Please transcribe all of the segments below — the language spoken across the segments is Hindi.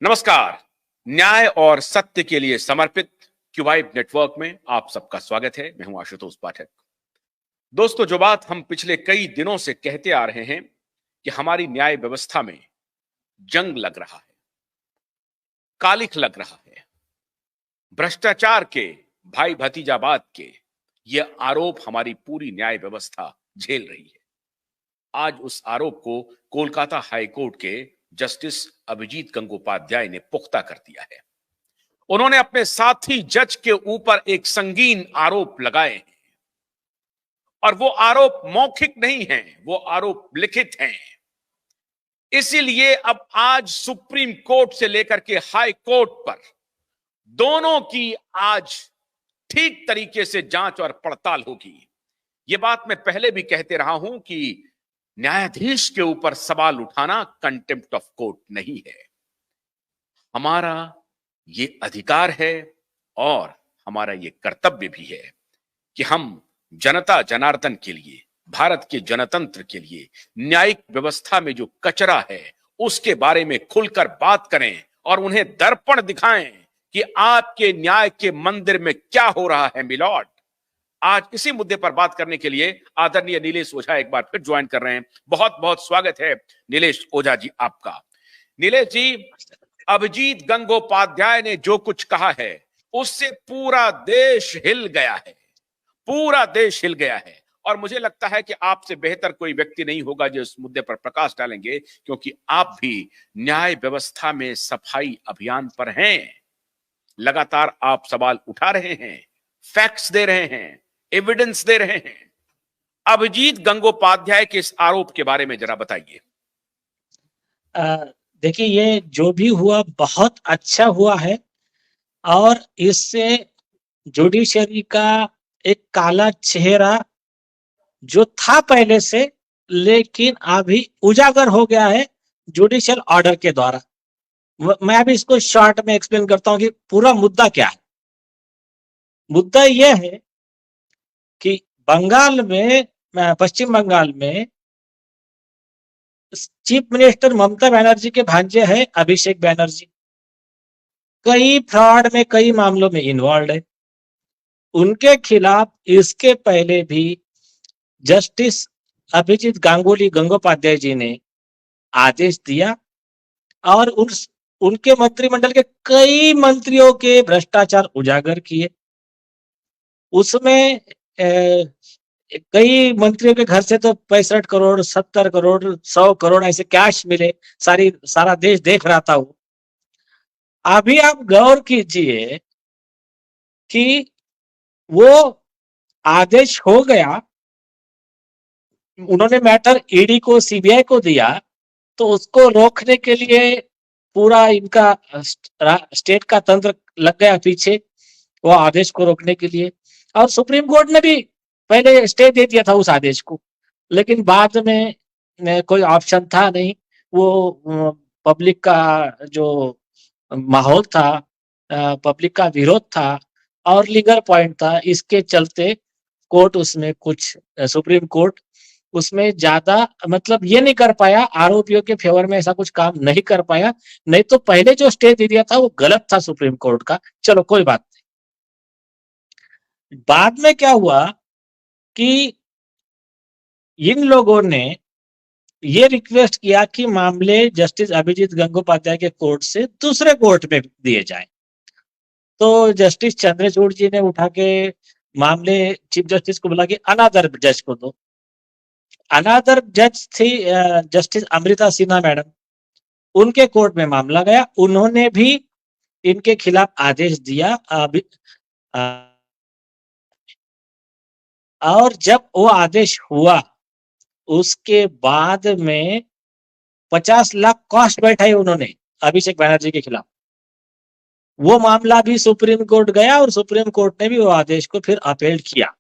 नमस्कार। न्याय और सत्य के लिए समर्पित क्यूवाइब नेटवर्क में आप सबका स्वागत है। मैं हूं आशुतोष पाठक। दोस्तों, जो बात हम पिछले कई दिनों से कहते आ रहे हैं कि हमारी न्याय व्यवस्था में जंग लग रहा है, कालिख लग रहा है, भ्रष्टाचार के, भाई भतीजावाद के ये आरोप हमारी पूरी न्याय व्यवस्था झेल रही है। आज उस आरोप को कोलकाता हाईकोर्ट के जस्टिस अभिजीत गंगोपाध्याय ने पुख्ता कर दिया है। उन्होंने अपने साथी जज के ऊपर एक संगीन आरोप लगाए हैं और वो आरोप मौखिक नहीं हैं, वो आरोप लिखित हैं। इसीलिए अब आज सुप्रीम कोर्ट से लेकर के हाई कोर्ट पर दोनों की आज ठीक तरीके से जांच और पड़ताल होगी। ये बात मैं पहले भी कहते रहा हूं कि न्यायाधीश के ऊपर सवाल उठाना कंटेम्प्ट ऑफ कोर्ट नहीं है। हमारा ये अधिकार है और हमारा ये कर्तव्य भी है कि हम जनता जनार्दन के लिए, भारत के जनतंत्र के लिए न्यायिक व्यवस्था में जो कचरा है उसके बारे में खुलकर बात करें और उन्हें दर्पण दिखाएं कि आपके न्याय के मंदिर में क्या हो रहा है मिलॉर्ड। आज इसी मुद्दे पर बात करने के लिए आदरणीय नीलेश ओझा एक बार फिर ज्वाइन कर रहे हैं। बहुत बहुत स्वागत है नीलेश ओझा जी आपका। नीलेश जी, अभिजीत गंगोपाध्याय ने जो कुछ कहा है उससे पूरा देश हिल गया है, पूरा देश हिल गया है। और मुझे लगता है कि आपसे बेहतर कोई व्यक्ति नहीं होगा जो इस मुद्दे पर प्रकाश डालेंगे, क्योंकि आप भी न्याय व्यवस्था में सफाई अभियान पर हैं। लगातार आप सवाल उठा रहे हैं, फैक्ट्स दे रहे हैं, एविडेंस दे रहे हैं। अभिजीत गंगोपाध्याय के इस आरोप के बारे में जरा बताइए। देखिए, ये जो भी हुआ बहुत अच्छा हुआ है और इससे जुडिशरी का एक काला चेहरा जो था पहले से, लेकिन अभी उजागर हो गया है जुडिशियल ऑर्डर के द्वारा। मैं अभी इसको शॉर्ट में एक्सप्लेन करता हूं कि पूरा मुद्दा क्या है। मुद्दा यह है कि बंगाल में, पश्चिम बंगाल में चीफ मिनिस्टर ममता बनर्जी के भांजे हैं अभिषेक बनर्जी। कई फ्रॉड में, कई मामलों में इन्वॉल्व है। उनके खिलाफ इसके पहले भी जस्टिस अभिजीत गंगोपाध्याय जी ने आदेश दिया और उनके मंत्रिमंडल के कई मंत्रियों के भ्रष्टाचार उजागर किए। उसमें कई मंत्रियों के घर से तो 65 करोड़, 70 करोड़, 100 करोड़ ऐसे कैश मिले। सारा देश देख रहा था वो। अभी आप गौर कीजिए कि वो आदेश हो गया, उन्होंने मैटर ईडी को, सीबीआई को दिया, तो उसको रोकने के लिए पूरा इनका स्टेट का तंत्र लग गया पीछे, वो आदेश को रोकने के लिए। और सुप्रीम कोर्ट ने भी पहले स्टे दे दिया था उस आदेश को, लेकिन बाद में कोई ऑप्शन था नहीं। वो पब्लिक का जो माहौल था, पब्लिक का विरोध था और लीगल पॉइंट था, इसके चलते कोर्ट उसमें कुछ, सुप्रीम कोर्ट उसमें ज्यादा मतलब ये नहीं कर पाया, आरोपियों के फेवर में ऐसा कुछ काम नहीं कर पाया। नहीं तो पहले जो स्टे दे दिया था वो गलत था सुप्रीम कोर्ट का। चलो कोई बात नहीं। बाद में क्या हुआ कि इन लोगों ने ये रिक्वेस्ट किया कि मामले जस्टिस अभिजीत गंगोपाध्याय के कोर्ट से दूसरे कोर्ट में दिए जाएं। तो जस्टिस चंद्रचूड़ जी ने उठा के मामले चीफ जस्टिस को बोला कि अनादर जज को दो। अनादर जज थी जस्टिस अमृता सिन्हा मैडम, उनके कोर्ट में मामला गया। उन्होंने भी इनके खिलाफ आदेश दिया। और जब वो आदेश हुआ उसके बाद में 50 लाख कॉस्ट बैठाई उन्होंने अभिषेक बनर्जी के खिलाफ। वो मामला भी सुप्रीम कोर्ट गया और सुप्रीम कोर्ट ने भी वो आदेश को फिर अपील किया।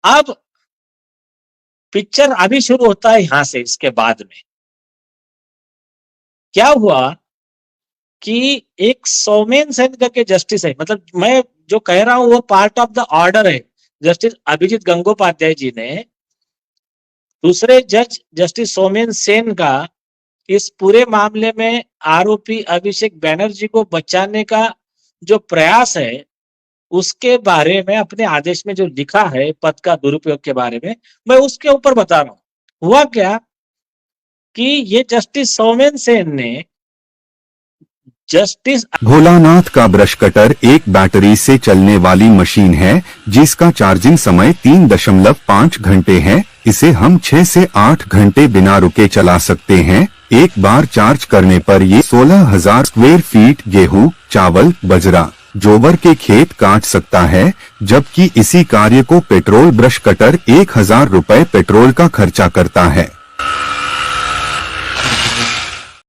अब पिक्चर अभी शुरू होता है यहां से। इसके बाद में क्या हुआ कि एक सौमेन सेन करके जस्टिस है, मतलब मैं जो कह रहा हूं वो पार्ट ऑफ द ऑर्डर है। जस्टिस अभिजीत गंगोपाध्याय जी ने दूसरे जज जस्टिस सौमेन सेन का इस पूरे मामले में आरोपी अभिषेक बैनर्जी को बचाने का जो प्रयास है, उसके बारे में अपने आदेश में जो लिखा है पद का दुरुपयोग के बारे में, मैं उसके ऊपर बता रहा हूं। हुआ क्या कि ये जस्टिस सौमेन सेन ने जस्टिस भोलानाथ का ब्रश कटर एक बैटरी से चलने वाली मशीन है जिसका चार्जिंग समय 3.5 घंटे है। इसे हम 6 से 8 घंटे बिना रुके चला सकते हैं। एक बार चार्ज करने पर ये 16,000 स्क्वायर फीट गेहूं, चावल, बजरा, जोबर के खेत काट सकता है, जबकि इसी कार्य को पेट्रोल ब्रश कटर 1,000 रुपए पेट्रोल का खर्चा करता है।